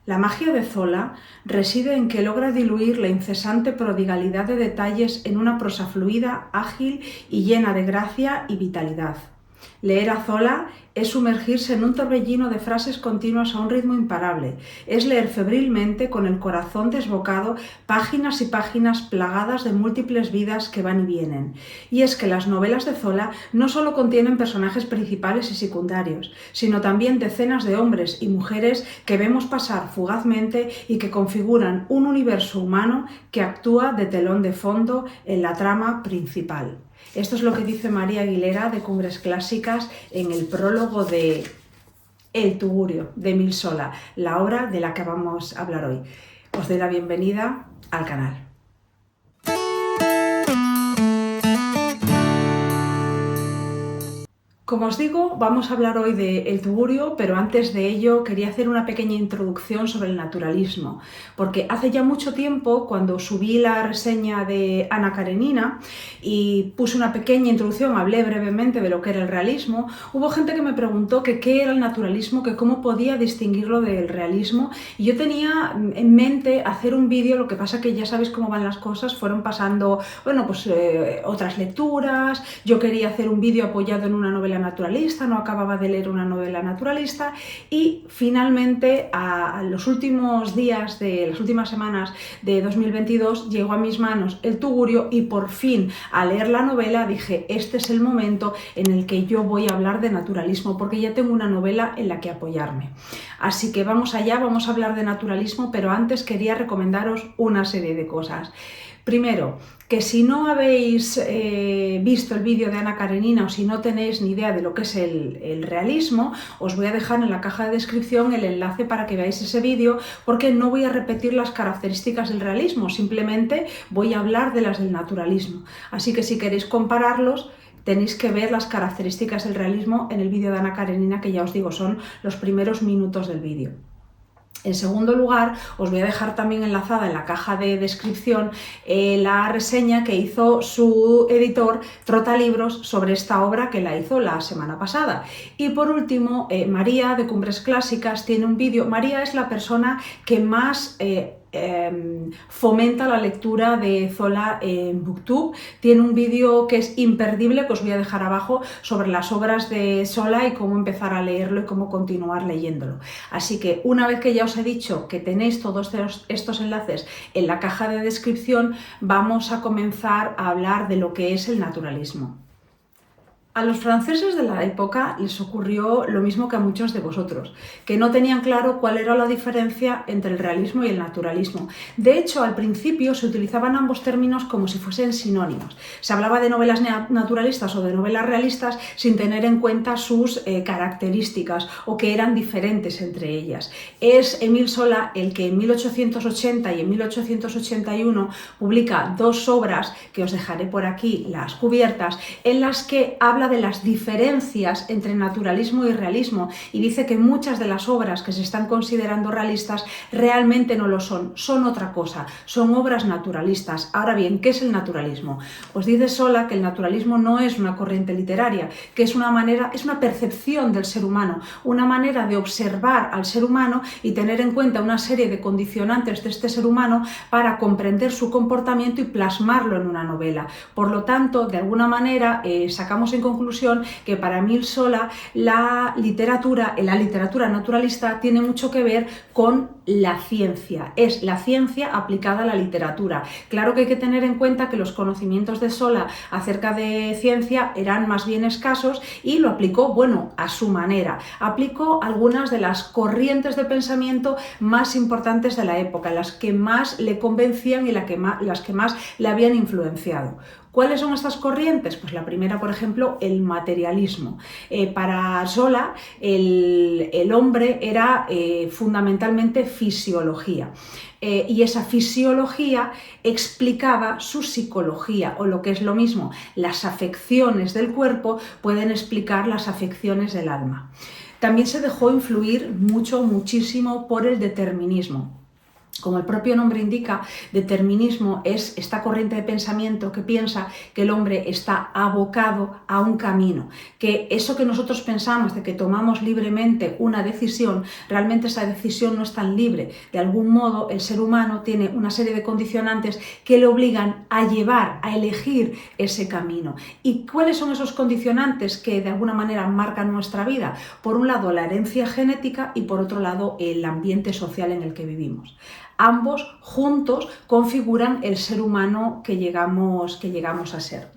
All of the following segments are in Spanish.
La magia de Zola reside en que logra diluir la incesante prodigalidad de detalles en una prosa fluida, ágil y llena de gracia y vitalidad. Leer a Zola es sumergirse en un torbellino de frases continuas a un ritmo imparable, es leer febrilmente con el corazón desbocado páginas y páginas plagadas de múltiples vidas que van y vienen. Y es que las novelas de Zola no solo contienen personajes principales y secundarios, sino también decenas de hombres y mujeres que vemos pasar fugazmente y que configuran un universo humano que actúa de telón de fondo en la trama principal. Esto es lo que dice María Aguilera de Cumbres Clásicas en el prólogo de El Tugurio, de Émile Zola, la obra de la que vamos a hablar hoy. Os doy la bienvenida al canal. Como os digo, vamos a hablar hoy de El Tugurio, pero antes de ello quería hacer una pequeña introducción sobre el naturalismo, porque hace ya mucho tiempo, cuando subí la reseña de Ana Karenina y puse una pequeña introducción, hablé brevemente de lo que era el realismo, hubo gente que me preguntó que qué era el naturalismo, que cómo podía distinguirlo del realismo, y yo tenía en mente hacer un vídeo, lo que pasa que ya sabéis cómo van las cosas, fueron pasando, otras lecturas, yo quería hacer un vídeo apoyado en una novela naturalista, no acababa de leer una novela naturalista y finalmente a los últimos días de las últimas semanas de 2022 llegó a mis manos El Tugurio y por fin al leer la novela dije, este es el momento en el que yo voy a hablar de naturalismo porque ya tengo una novela en la que apoyarme. Así que vamos allá, vamos a hablar de naturalismo, pero antes quería recomendaros una serie de cosas. Primero, que si no habéis visto el vídeo de Ana Karenina o si no tenéis ni idea de lo que es el realismo, os voy a dejar en la caja de descripción el enlace para que veáis ese vídeo, porque no voy a repetir las características del realismo, simplemente voy a hablar de las del naturalismo. Así que si queréis compararlos, tenéis que ver las características del realismo en el vídeo de Ana Karenina, que ya os digo, son los primeros minutos del vídeo. En segundo lugar, os voy a dejar también enlazada en la caja de descripción la reseña que hizo su editor Trotalibros sobre esta obra, que la hizo la semana pasada. Y por último, María de Cumbres Clásicas tiene un vídeo. María es la persona que más fomenta la lectura de Zola en Booktube. Tiene un vídeo que es imperdible, que os voy a dejar abajo, sobre las obras de Zola y cómo empezar a leerlo y cómo continuar leyéndolo. Así que una vez que ya os he dicho que tenéis todos estos enlaces en la caja de descripción, vamos a comenzar a hablar de lo que es el naturalismo. A los franceses de la época les ocurrió lo mismo que a muchos de vosotros, que no tenían claro cuál era la diferencia entre el realismo y el naturalismo. De hecho, al principio se utilizaban ambos términos como si fuesen sinónimos. Se hablaba de novelas naturalistas o de novelas realistas sin tener en cuenta sus características o que eran diferentes entre ellas. Es Émile Zola el que en 1880 y en 1881 publica dos obras, que os dejaré por aquí las cubiertas, en las que habla de las diferencias entre naturalismo y realismo y dice que muchas de las obras que se están considerando realistas realmente no lo son, son otra cosa, son obras naturalistas. Ahora bien, ¿qué es el naturalismo? Pues dice Zola que el naturalismo no es una corriente literaria, que es una percepción del ser humano, una manera de observar al ser humano y tener en cuenta una serie de condicionantes de este ser humano para comprender su comportamiento y plasmarlo en una novela. Por lo tanto, de alguna manera sacamos en conclusión que para Émile Zola la literatura naturalista tiene mucho que ver con la ciencia, es la ciencia aplicada a la literatura. Claro que hay que tener en cuenta que los conocimientos de Zola acerca de ciencia eran más bien escasos y lo aplicó, a su manera. Aplicó algunas de las corrientes de pensamiento más importantes de la época, las que más le convencían y las que más le habían influenciado. ¿Cuáles son estas corrientes? Pues la primera, por ejemplo, el materialismo. Para Zola, el hombre era fundamentalmente fisiología. Y esa fisiología explicaba su psicología, o lo que es lo mismo, las afecciones del cuerpo pueden explicar las afecciones del alma. También se dejó influir muchísimo por el determinismo. Como el propio nombre indica, determinismo es esta corriente de pensamiento que piensa que el hombre está abocado a un camino, que eso que nosotros pensamos de que tomamos libremente una decisión, realmente esa decisión no es tan libre. De algún modo, el ser humano tiene una serie de condicionantes que le obligan a llevar, a elegir ese camino. ¿Y cuáles son esos condicionantes que de alguna manera marcan nuestra vida? Por un lado, la herencia genética y por otro lado, el ambiente social en el que vivimos. Ambos juntos configuran el ser humano que llegamos a ser.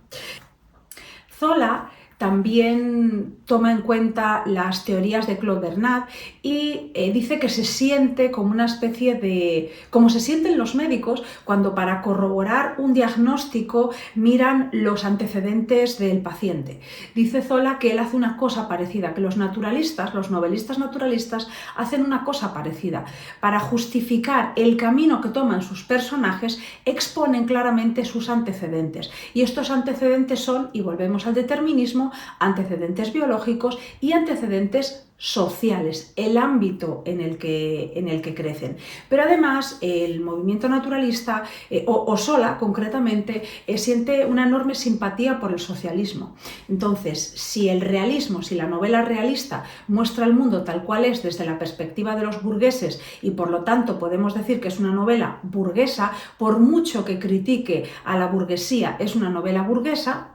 Zola también toma en cuenta las teorías de Claude Bernard y dice que se siente como una especie de... como se sienten los médicos cuando para corroborar un diagnóstico miran los antecedentes del paciente. Dice Zola que él hace una cosa parecida, que los naturalistas, los novelistas naturalistas, hacen una cosa parecida. Para justificar el camino que toman sus personajes, exponen claramente sus antecedentes. Y estos antecedentes son, y volvemos al determinismo, antecedentes biológicos y antecedentes sociales, el ámbito en el que crecen. Pero además el movimiento naturalista, o Zola concretamente, siente una enorme simpatía por el socialismo. Entonces, si el realismo, si la novela realista muestra el mundo tal cual es desde la perspectiva de los burgueses y por lo tanto podemos decir que es una novela burguesa, por mucho que critique a la burguesía, es una novela burguesa.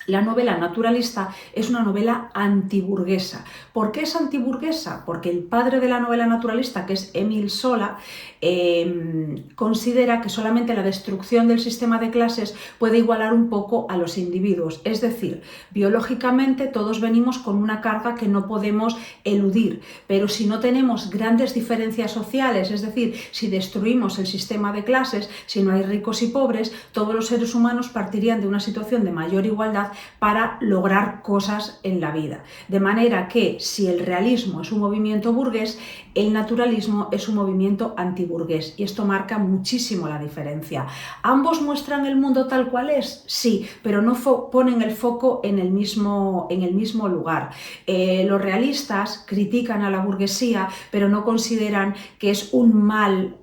La novela naturalista es una novela antiburguesa. ¿Por qué es antiburguesa? Porque el padre de la novela naturalista, que es Émile Zola, considera que solamente la destrucción del sistema de clases puede igualar un poco a los individuos. Es decir, biológicamente todos venimos con una carga que no podemos eludir, pero si no tenemos grandes diferencias sociales, es decir, si destruimos el sistema de clases, si no hay ricos y pobres, todos los seres humanos partirían de una situación de mayor igualdad para lograr cosas en la vida. De manera que si el realismo es un movimiento burgués, el naturalismo es un movimiento antiburgués y esto marca muchísimo la diferencia. ¿Ambos muestran el mundo tal cual es? Sí, pero no ponen el foco en el mismo lugar. Los realistas critican a la burguesía, pero no consideran que es un mal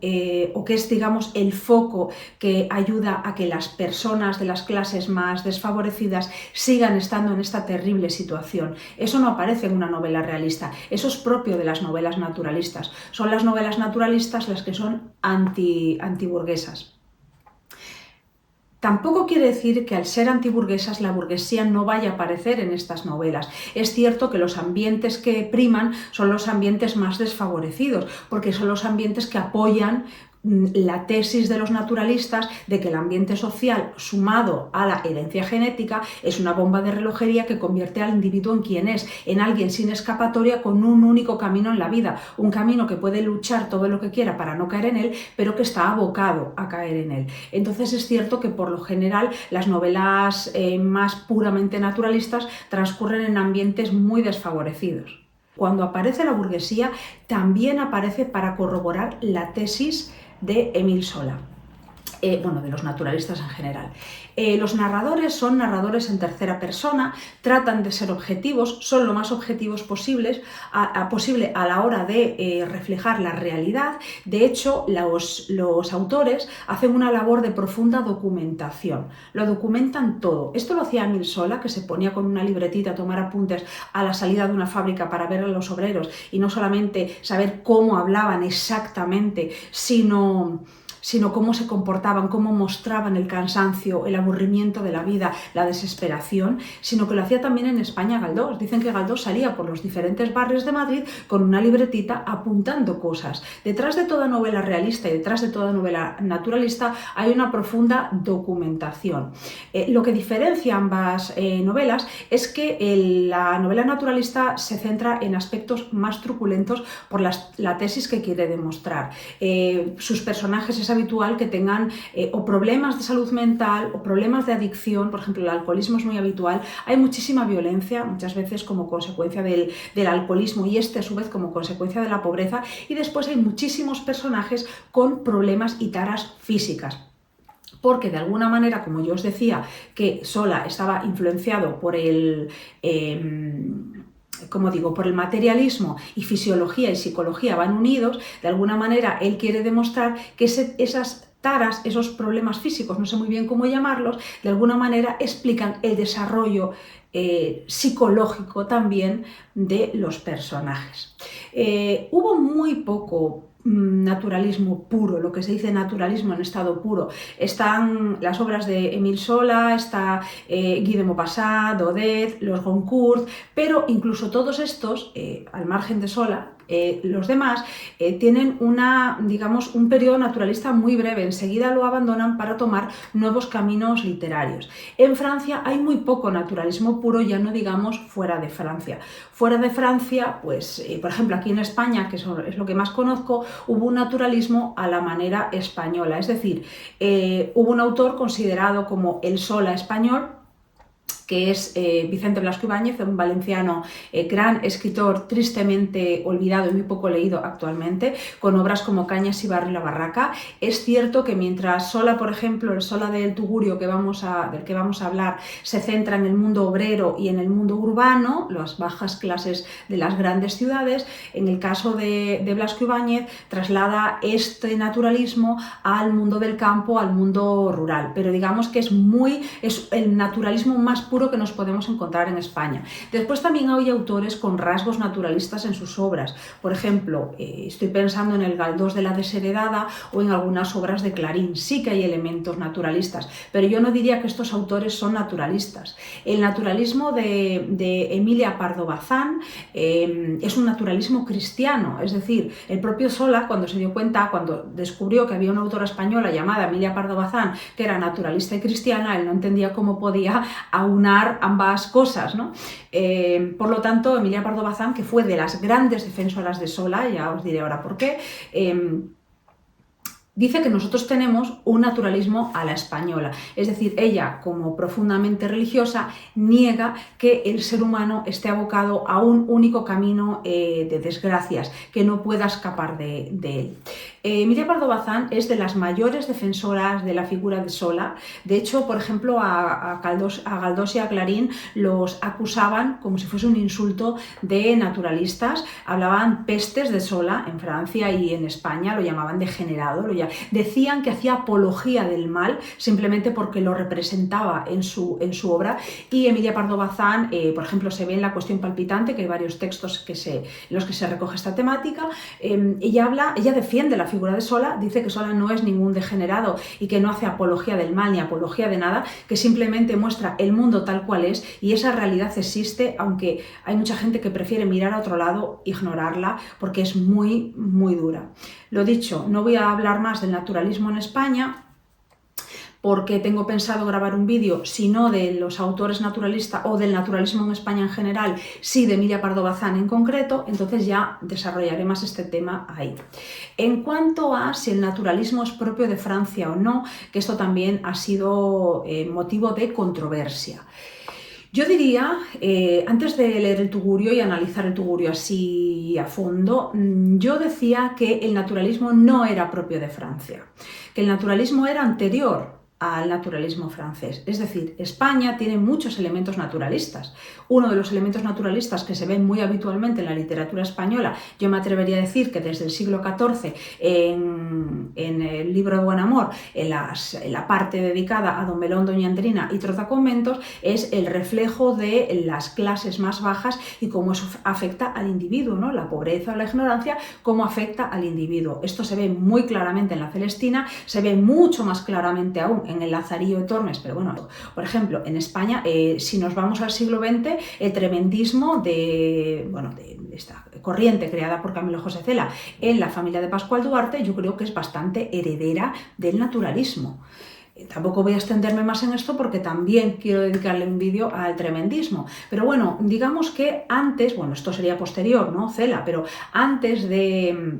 o que es, digamos, el foco que ayuda a que las personas de las clases más desfavorecidas sigan estando en esta terrible situación. Eso no aparece en una novela realista, eso es propio de las novelas naturalistas. Son las novelas naturalistas las que son antiburguesas. Tampoco quiere decir que al ser antiburguesas la burguesía no vaya a aparecer en estas novelas. Es cierto que los ambientes que priman son los ambientes más desfavorecidos, porque son los ambientes que apoyan la tesis de los naturalistas de que el ambiente social sumado a la herencia genética es una bomba de relojería que convierte al individuo en quien es, en alguien sin escapatoria con un único camino en la vida, un camino que puede luchar todo lo que quiera para no caer en él, pero que está abocado a caer en él. Entonces es cierto que por lo general las novelas más puramente naturalistas transcurren en ambientes muy desfavorecidos. Cuando aparece la burguesía, también aparece para corroborar la tesis de Émile Zola. De los naturalistas en general. Los narradores son narradores en tercera persona, tratan de ser objetivos, son lo más objetivos posible a la hora de reflejar la realidad. De hecho, los autores hacen una labor de profunda documentación, lo documentan todo. Esto lo hacía Émile Zola, que se ponía con una libretita a tomar apuntes a la salida de una fábrica para ver a los obreros y no solamente saber cómo hablaban exactamente, sino cómo se comportaban, cómo mostraban el cansancio, el aburrimiento de la vida, la desesperación, sino que lo hacía también en España Galdós. Dicen que Galdós salía por los diferentes barrios de Madrid con una libretita apuntando cosas. Detrás de toda novela realista y detrás de toda novela naturalista hay una profunda documentación. Lo que diferencia ambas novelas es que la novela naturalista se centra en aspectos más truculentos por la tesis que quiere demostrar. Sus personajes es habitual que tengan o problemas de salud mental o problemas de adicción. Por ejemplo, el alcoholismo es muy habitual. Hay muchísima violencia, muchas veces como consecuencia del alcoholismo y a su vez como consecuencia de la pobreza. Y después hay muchísimos personajes con problemas y taras físicas. Porque de alguna manera, como yo os decía, que Zola estaba influenciado por como digo, por el materialismo y fisiología y psicología van unidos, de alguna manera él quiere demostrar que esas taras, esos problemas físicos, no sé muy bien cómo llamarlos, de alguna manera explican el desarrollo psicológico también de los personajes. Hubo muy poco naturalismo puro, lo que se dice naturalismo en estado puro. Están las obras de Émile Zola, está Guy de Maupassant, Daudet, los Goncourt, pero incluso todos estos, al margen de Zola, los demás tienen digamos, un periodo naturalista muy breve, enseguida lo abandonan para tomar nuevos caminos literarios. En Francia hay muy poco naturalismo puro, ya no digamos fuera de Francia. Fuera de Francia, pues, por ejemplo, aquí en España, que es lo que más conozco, hubo un naturalismo a la manera española, es decir, hubo un autor considerado como el Zola español, que es Vicente Blasco Ibáñez, un valenciano, gran escritor tristemente olvidado y muy poco leído actualmente, con obras como Cañas y Barro y La Barraca. Es cierto que mientras Zola, por ejemplo, el Zola del Tugurio del que vamos a hablar, se centra en el mundo obrero y en el mundo urbano, las bajas clases de las grandes ciudades, en el caso de Blasco Ibáñez traslada este naturalismo al mundo del campo, al mundo rural, pero digamos que es el naturalismo más puro que nos podemos encontrar en España. Después también hay autores con rasgos naturalistas en sus obras. Por ejemplo, estoy pensando en el Galdós de la Desheredada o en algunas obras de Clarín. Sí que hay elementos naturalistas, pero yo no diría que estos autores son naturalistas. El naturalismo de Emilia Pardo Bazán es un naturalismo cristiano, es decir, el propio Zola, cuando se dio cuenta, cuando descubrió que había una autora española llamada Emilia Pardo Bazán, que era naturalista y cristiana, él no entendía cómo podía aunar ambas cosas, ¿no? Por lo tanto, Emilia Pardo Bazán, que fue de las grandes defensoras de Zola, ya os diré ahora por qué, dice que nosotros tenemos un naturalismo a la española, es decir, ella, como profundamente religiosa, niega que el ser humano esté abocado a un único camino de desgracias, que no pueda escapar de él. Emilia Pardo Bazán es de las mayores defensoras de la figura de Zola. De hecho, por ejemplo, a Galdós y a Clarín los acusaban como si fuese un insulto de naturalistas. Hablaban pestes de Zola en Francia y en España, lo llamaban degenerado, decían que hacía apología del mal simplemente porque lo representaba en su obra. Y Emilia Pardo Bazán, por ejemplo, se ve en La cuestión palpitante, que hay varios textos en los que se recoge esta temática. Ella defiende la figura de Zola, dice que Zola no es ningún degenerado y que no hace apología del mal ni apología de nada, que simplemente muestra el mundo tal cual es, y esa realidad existe, aunque hay mucha gente que prefiere mirar a otro lado, ignorarla, porque es muy, muy dura. Lo dicho, no voy a hablar más del naturalismo en España, porque tengo pensado grabar un vídeo, si no de los autores naturalistas o del naturalismo en España en general, sí de Emilia Pardo Bazán en concreto, entonces ya desarrollaré más este tema ahí. En cuanto a si el naturalismo es propio de Francia o no, que esto también ha sido motivo de controversia. Yo diría, antes de leer el Tugurio y analizar el Tugurio así a fondo, yo decía que el naturalismo no era propio de Francia, que el naturalismo era anterior al naturalismo francés. Es decir, España tiene muchos elementos naturalistas. Uno de los elementos naturalistas que se ven muy habitualmente en la literatura española, yo me atrevería a decir que desde el siglo XIV, en el libro de Buen Amor, en la parte dedicada a Don Melón, Doña Andrina y Trotaconventos, es el reflejo de las clases más bajas y cómo eso afecta al individuo, ¿no? La pobreza o la ignorancia, cómo afecta al individuo. Esto se ve muy claramente en la Celestina, se ve mucho más claramente aún en el Lazarillo de Tormes, pero bueno, por ejemplo, en España, si nos vamos al siglo XX, el tremendismo de esta corriente creada por Camilo José Cela en la familia de Pascual Duarte, yo creo que es bastante heredera del naturalismo. Tampoco voy a extenderme más en esto porque también quiero dedicarle un vídeo al tremendismo. Pero bueno, digamos que antes, bueno, esto sería posterior, ¿no? Cela, pero antes de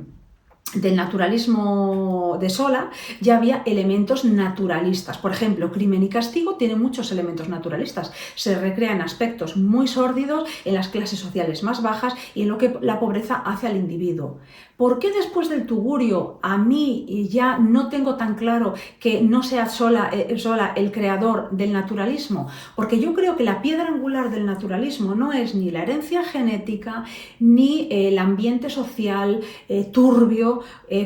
del naturalismo de Zola ya había elementos naturalistas. Por ejemplo, Crimen y Castigo tiene muchos elementos naturalistas. Se recrean aspectos muy sórdidos en las clases sociales más bajas y en lo que la pobreza hace al individuo. ¿Por qué después del Tugurio a mí ya no tengo tan claro que no sea Zola el creador del naturalismo? Porque yo creo que la piedra angular del naturalismo no es ni la herencia genética ni el ambiente social turbio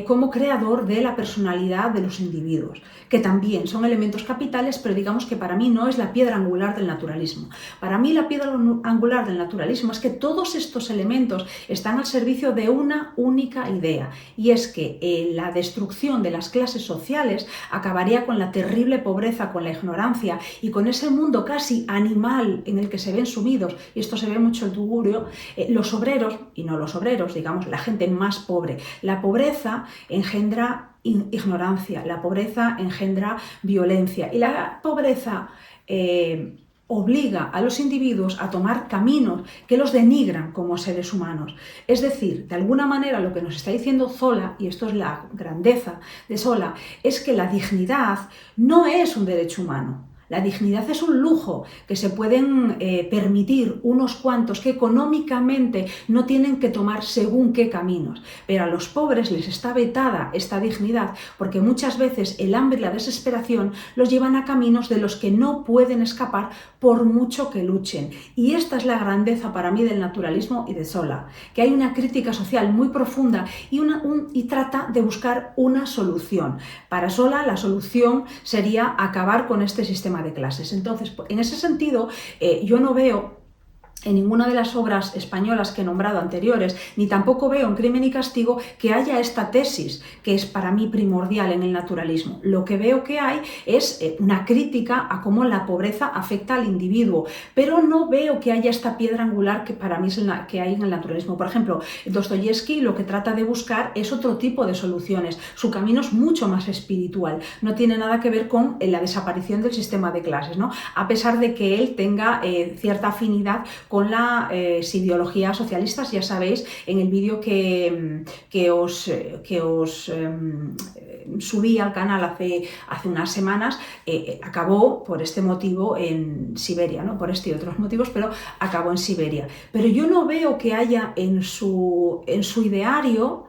como creador de la personalidad de los individuos, que también son elementos capitales, pero digamos que para mí no es la piedra angular del naturalismo. Para mí la piedra angular del naturalismo es que todos estos elementos están al servicio de una única idea, y es que la destrucción de las clases sociales acabaría con la terrible pobreza, con la ignorancia y con ese mundo casi animal en el que se ven sumidos, y esto se ve mucho en Tugurio, los obreros, y no los obreros, digamos, la gente más pobre. La pobreza engendra ignorancia, la pobreza engendra violencia y la pobreza obliga a los individuos a tomar caminos que los denigran como seres humanos. Es decir, de alguna manera lo que nos está diciendo Zola, y esto es la grandeza de Zola, es que la dignidad no es un derecho humano. La dignidad es un lujo que se pueden permitir unos cuantos que económicamente no tienen que tomar según qué caminos, pero a los pobres les está vetada esta dignidad porque muchas veces el hambre y la desesperación los llevan a caminos de los que no pueden escapar por mucho que luchen. Y esta es la grandeza para mí del naturalismo y de Zola, que hay una crítica social muy profunda y trata de buscar una solución. Para Zola la solución sería acabar con este sistema de clases. Entonces, en ese sentido, yo no veo en ninguna de las obras españolas que he nombrado anteriores, ni tampoco veo en Crimen y Castigo que haya esta tesis, que es para mí primordial en el naturalismo. Lo que veo que hay es una crítica a cómo la pobreza afecta al individuo, pero no veo que haya esta piedra angular que para mí es la que hay en el naturalismo. Por ejemplo, Dostoyevski lo que trata de buscar es otro tipo de soluciones. Su camino es mucho más espiritual, no tiene nada que ver con la desaparición del sistema de clases, ¿no? A pesar de que él tenga cierta afinidad con las ideologías socialistas. Ya sabéis, en el vídeo que os subí al canal hace unas semanas, acabó por este motivo en Siberia, ¿no? Por este y otros motivos, pero acabó en Siberia. Pero yo no veo que haya en su ideario,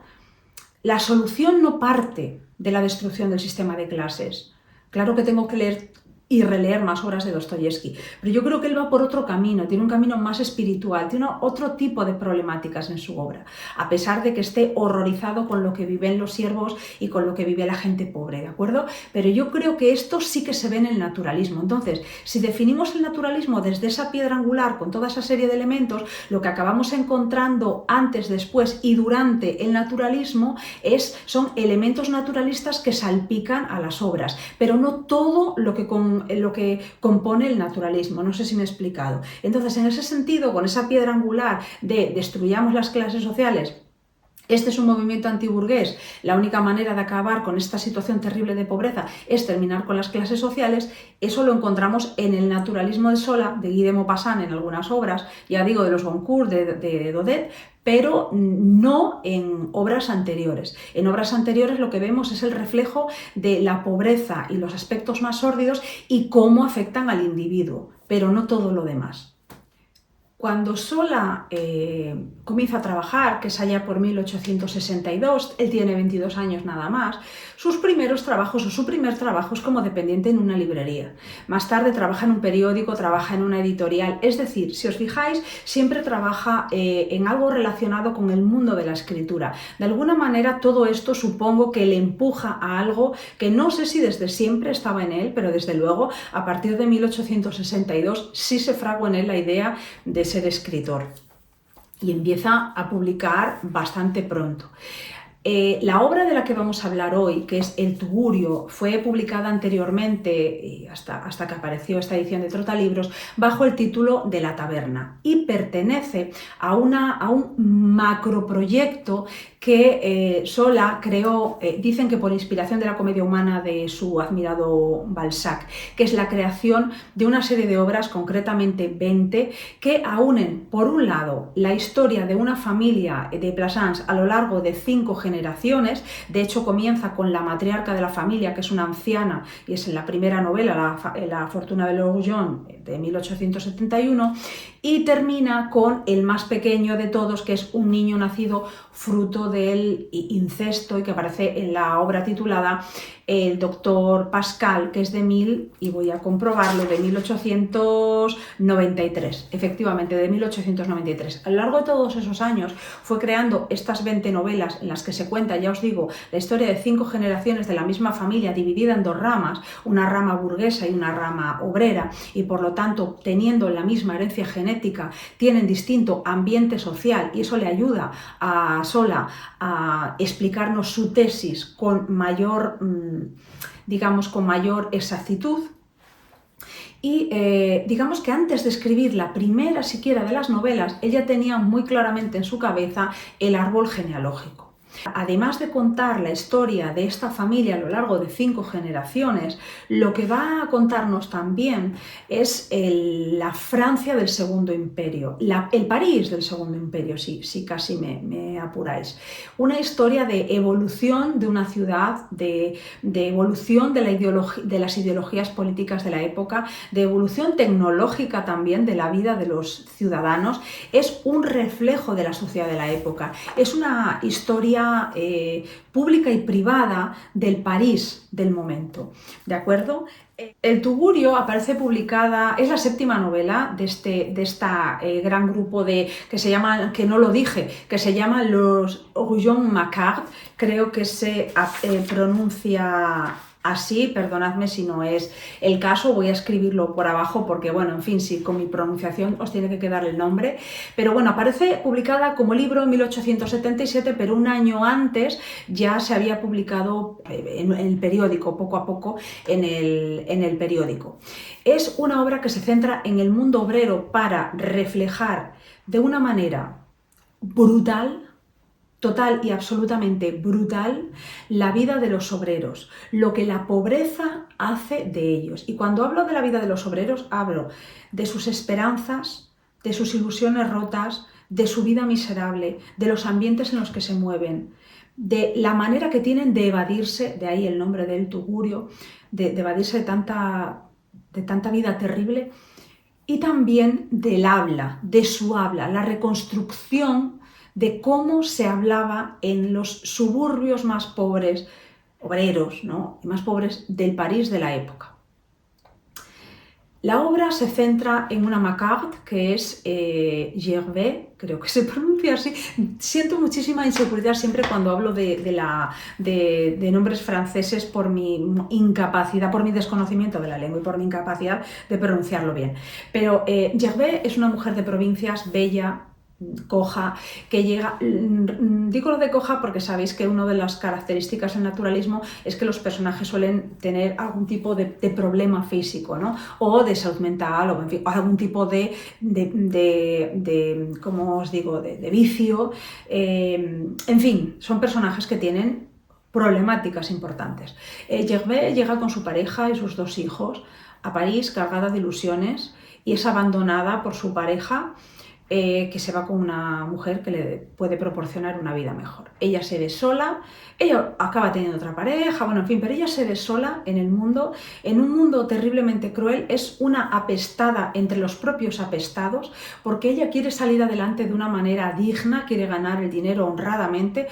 la solución no parte de la destrucción del sistema de clases. Claro que tengo que leer y releer más obras de Dostoyevski, pero yo creo que él va por otro camino, tiene un camino más espiritual, tiene otro tipo de problemáticas en su obra, a pesar de que esté horrorizado con lo que viven los siervos y con lo que vive la gente pobre, ¿de acuerdo? Pero yo creo que esto sí que se ve en el naturalismo. Entonces, si definimos el naturalismo desde esa piedra angular, con toda esa serie de elementos, lo que acabamos encontrando antes, después y durante el naturalismo son elementos naturalistas que salpican a las obras, pero no todo lo que compone el naturalismo. No sé si me he explicado. Entonces, en ese sentido, con esa piedra angular de destruyamos las clases sociales, este es un movimiento antiburgués, la única manera de acabar con esta situación terrible de pobreza es terminar con las clases sociales, eso lo encontramos en el naturalismo de Zola, de Guy de Maupassant en algunas obras, ya digo, de los Goncourt, de Daudet, pero no en obras anteriores. En obras anteriores lo que vemos es el reflejo de la pobreza y los aspectos más sórdidos y cómo afectan al individuo, pero no todo lo demás. Cuando Zola comienza a trabajar, que es allá por 1862, él tiene 22 años nada más, sus primeros trabajos o su primer trabajo es como dependiente en una librería. Más tarde trabaja en un periódico, trabaja en una editorial, es decir, si os fijáis, siempre trabaja en algo relacionado con el mundo de la escritura. De alguna manera todo esto supongo que le empuja a algo que no sé si desde siempre estaba en él, pero desde luego a partir de 1862 sí se fraguó en él la idea de ser escritor y empieza a publicar bastante pronto. La obra de la que vamos a hablar hoy, que es El Tugurio, fue publicada anteriormente, hasta que apareció esta edición de Trotalibros, bajo el título de La Taberna y pertenece a un macroproyecto que Zola creó, dicen que por inspiración de la comedia humana de su admirado Balzac, que es la creación de una serie de obras, concretamente 20, que aúnen, por un lado, la historia de una familia de Plassans a lo largo de 5 generaciones, generaciones. De hecho, comienza con la matriarca de la familia, que es una anciana, y es en la primera novela, La fortuna de l'Ourjon, de 1871, y termina con el más pequeño de todos, que es un niño nacido fruto del incesto y que aparece en la obra titulada El doctor Pascal, que es de y voy a comprobarlo, de 1893, efectivamente, de 1893. A lo largo de todos esos años fue creando estas 20 novelas en las que se cuenta, ya os digo, la historia de 5 generaciones de la misma familia dividida en 2 ramas, una rama burguesa y una rama obrera, y por lo tanto, teniendo la misma herencia genética, tienen distinto ambiente social, y eso le ayuda a Sola a explicarnos su tesis con mayor, digamos, con mayor exactitud. Y digamos que antes de escribir la primera siquiera de las novelas, ella tenía muy claramente en su cabeza el árbol genealógico. Además de contar la historia de esta familia a lo largo de 5 generaciones, lo que va a contarnos también es la Francia del Segundo Imperio, el París del Segundo Imperio, si casi me apuráis. Una historia de evolución de una ciudad, de evolución de las ideologías políticas de la época, de evolución tecnológica también de la vida de los ciudadanos. Es un reflejo de la sociedad de la época. Es una historia pública y privada del París del momento, ¿de acuerdo? El Tugurio aparece publicada, es la 7ª novela de esta gran grupo que se llama, que no lo dije, que se llama los Rougon Macquart, creo que se pronuncia así, perdonadme si no es el caso, voy a escribirlo por abajo porque, bueno, en fin, sí, con mi pronunciación os tiene que quedar el nombre, pero bueno, aparece publicada como libro en 1877, pero un año antes ya se había publicado en el periódico, poco a poco en el periódico. Es una obra que se centra en el mundo obrero para reflejar de una manera brutal, total y absolutamente brutal, la vida de los obreros, lo que la pobreza hace de ellos. Y cuando hablo de la vida de los obreros, hablo de sus esperanzas, de sus ilusiones rotas, de su vida miserable, de los ambientes en los que se mueven, de la manera que tienen de evadirse, de ahí el nombre del Tugurio, de evadirse de tanta vida terrible, y también del habla, de su habla, la reconstrucción de cómo se hablaba en los suburbios más pobres, obreros, ¿no?, y más pobres del París de la época. La obra se centra en una Macquart, que es Gervais, creo que se pronuncia así. Siento muchísima inseguridad siempre cuando hablo de nombres franceses por mi incapacidad, por mi desconocimiento de la lengua y por mi incapacidad de pronunciarlo bien. Pero Gervais es una mujer de provincias, bella, coja, que llega, digo lo de coja porque sabéis que una de las características del naturalismo es que los personajes suelen tener algún tipo de problema físico, ¿no?, o de salud mental, o en fin, algún tipo de ¿cómo os digo?, de vicio, en fin, son personajes que tienen problemáticas importantes. Gervais llega con su pareja y sus 2 hijos a París cargada de ilusiones y es abandonada por su pareja, que se va con una mujer que le puede proporcionar una vida mejor. Ella se ve sola, ella acaba teniendo otra pareja, bueno, en fin, pero ella se ve sola en el mundo, en un mundo terriblemente cruel, es una apestada entre los propios apestados, porque ella quiere salir adelante de una manera digna, quiere ganar el dinero honradamente,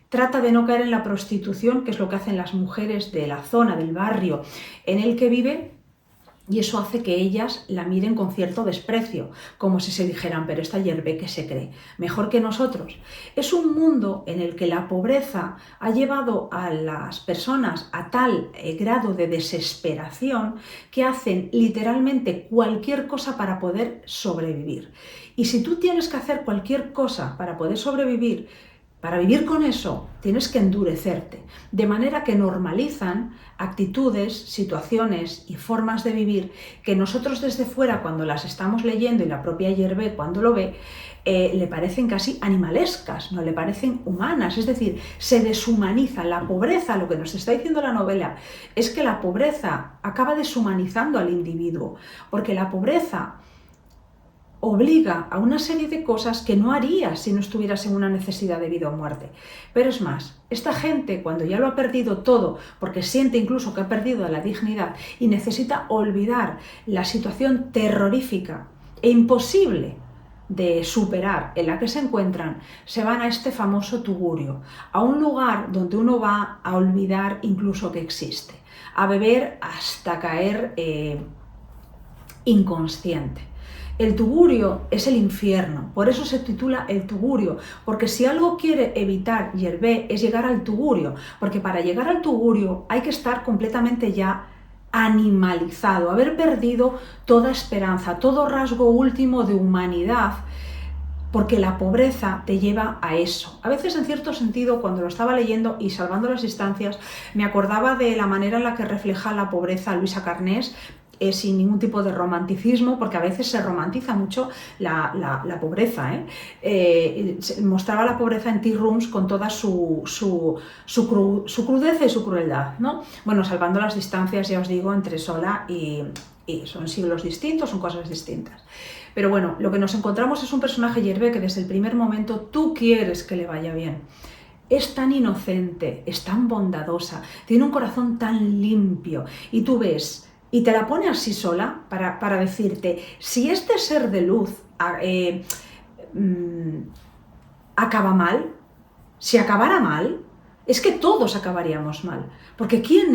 trata de no caer en la prostitución, que es lo que hacen las mujeres de la zona, del barrio en el que vive, y eso hace que ellas la miren con cierto desprecio, como si se dijeran, pero esta Gervais, ¿qué se cree? ¿Mejor que nosotros? Es un mundo en el que la pobreza ha llevado a las personas a tal grado de desesperación que hacen literalmente cualquier cosa para poder sobrevivir. Y si tú tienes que hacer cualquier cosa para poder sobrevivir, para vivir con eso, tienes que endurecerte, de manera que normalizan actitudes, situaciones y formas de vivir que nosotros desde fuera, cuando las estamos leyendo, y la propia Gervais cuando lo ve, le parecen casi animalescas, no le parecen humanas, es decir, se deshumaniza. La pobreza, lo que nos está diciendo la novela, es que la pobreza acaba deshumanizando al individuo, porque la pobreza obliga a una serie de cosas que no harías si no estuvieras en una necesidad de vida o muerte. Pero es más, esta gente cuando ya lo ha perdido todo, porque siente incluso que ha perdido la dignidad y necesita olvidar la situación terrorífica e imposible de superar en la que se encuentran, se van a este famoso tugurio, a un lugar donde uno va a olvidar incluso que existe, a beber hasta caer inconsciente. El tugurio es el infierno, por eso se titula el tugurio, porque si algo quiere evitar Yervé es llegar al tugurio, porque para llegar al tugurio hay que estar completamente ya animalizado, haber perdido toda esperanza, todo rasgo último de humanidad, porque la pobreza te lleva a eso. A veces, en cierto sentido, cuando lo estaba leyendo y salvando las distancias, me acordaba de la manera en la que refleja la pobreza Luisa Carnés, sin ningún tipo de romanticismo, porque a veces se romantiza mucho la pobreza. Mostraba la pobreza en Tea Rooms con toda su crudeza y su crueldad, ¿no? Bueno, salvando las distancias, ya os digo, entre Sola y son siglos distintos, son cosas distintas. Pero bueno, lo que nos encontramos es un personaje, Yervé, que desde el primer momento tú quieres que le vaya bien. Es tan inocente, es tan bondadosa, tiene un corazón tan limpio, y tú ves, y te la pone así sola para decirte, si este ser de luz acaba mal, si acabara mal, es que todos acabaríamos mal. Porque ¿quién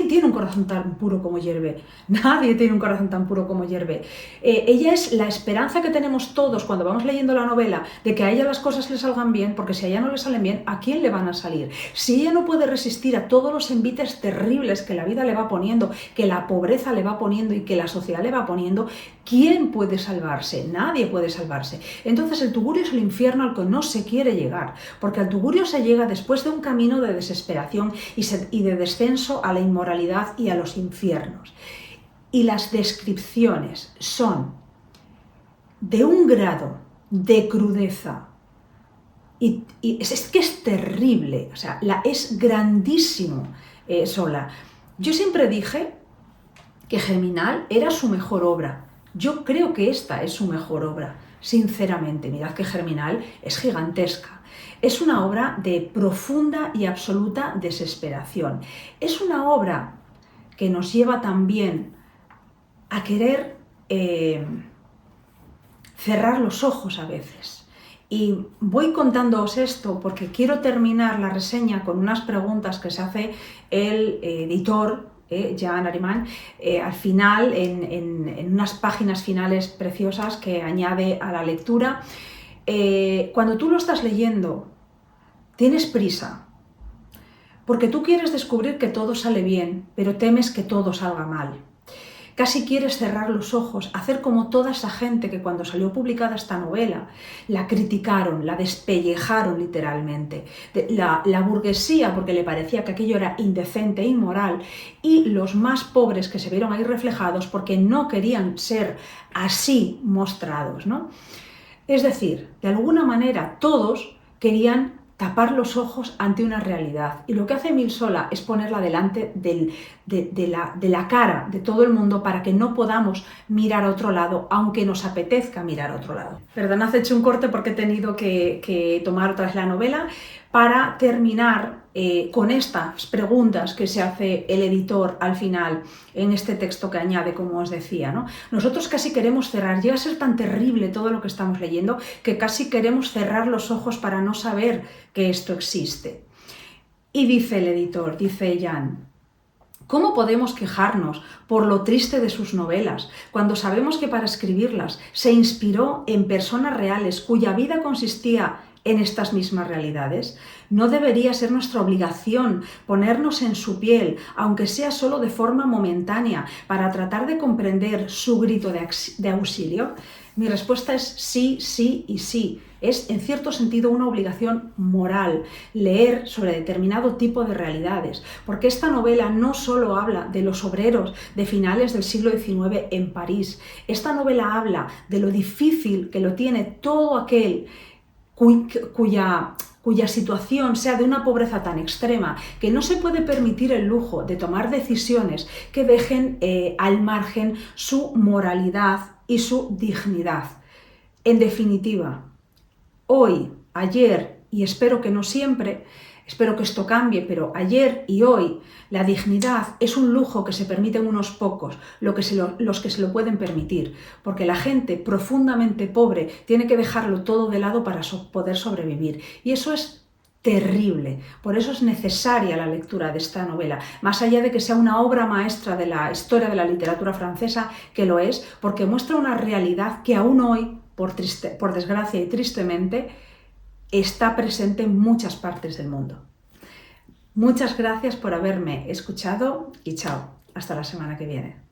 tiene un corazón tan puro como Yervé? Nadie tiene un corazón tan puro como Yervé. Ella es la esperanza que tenemos todos cuando vamos leyendo la novela de que a ella las cosas le salgan bien, porque si a ella no le salen bien, ¿a quién le van a salir? Si ella no puede resistir a todos los envites terribles que la vida le va poniendo, que la pobreza le va poniendo y que la sociedad le va poniendo, ¿quién puede salvarse? Nadie puede salvarse. Entonces el tugurio es el infierno al que no se quiere llegar, porque al tugurio se llega después de un camino de desesperación y de descenso a la inmoralidad y a los infiernos. Y las descripciones son de un grado de crudeza, y es que es terrible, o sea, es grandísimo Sola. Yo siempre dije que Germinal era su mejor obra. Yo creo que esta es su mejor obra, sinceramente. Mirad que Germinal es gigantesca. Es una obra de profunda y absoluta desesperación. Es una obra que nos lleva también a querer cerrar los ojos a veces. Y voy contándoos esto porque quiero terminar la reseña con unas preguntas que se hace el editor, Jean Ariman, al final, en unas páginas finales preciosas que añade a la lectura. Cuando tú lo estás leyendo, tienes prisa, porque tú quieres descubrir que todo sale bien, pero temes que todo salga mal. Casi quieres cerrar los ojos, hacer como toda esa gente que cuando salió publicada esta novela la criticaron, la despellejaron literalmente. La burguesía, porque le parecía que aquello era indecente e inmoral, y los más pobres que se vieron ahí reflejados porque no querían ser así mostrados, ¿no? Es decir, de alguna manera todos querían tapar los ojos ante una realidad. Y lo que hace Émile Zola es ponerla delante de la cara de todo el mundo para que no podamos mirar a otro lado, aunque nos apetezca mirar a otro lado. Perdonad, he hecho un corte porque he tenido que tomar otra vez la novela para terminar con estas preguntas que se hace el editor al final en este texto que añade, como os decía, ¿no? Nosotros casi queremos cerrar, llega a ser tan terrible todo lo que estamos leyendo que casi queremos cerrar los ojos para no saber que esto existe. Y dice el editor, dice Jean, ¿cómo podemos quejarnos por lo triste de sus novelas cuando sabemos que para escribirlas se inspiró en personas reales cuya vida consistía en estas mismas realidades? ¿No debería ser nuestra obligación ponernos en su piel, aunque sea solo de forma momentánea, para tratar de comprender su grito de auxilio? Mi respuesta es sí, sí y sí. Es, en cierto sentido, una obligación moral leer sobre determinado tipo de realidades, porque esta novela no solo habla de los obreros de finales del siglo XIX en París. Esta novela habla de lo difícil que lo tiene todo aquel cuya situación sea de una pobreza tan extrema que no se puede permitir el lujo de tomar decisiones que dejen al margen su moralidad y su dignidad. En definitiva, hoy, ayer y espero que no siempre, espero que esto cambie, pero ayer y hoy la dignidad es un lujo que se permiten unos pocos, los que se lo pueden permitir, porque la gente profundamente pobre tiene que dejarlo todo de lado para poder sobrevivir. Y eso es terrible. Por eso es necesaria la lectura de esta novela, más allá de que sea una obra maestra de la historia de la literatura francesa, que lo es, porque muestra una realidad que aún hoy, por desgracia y tristemente, está presente en muchas partes del mundo. Muchas gracias por haberme escuchado y chao, hasta la semana que viene.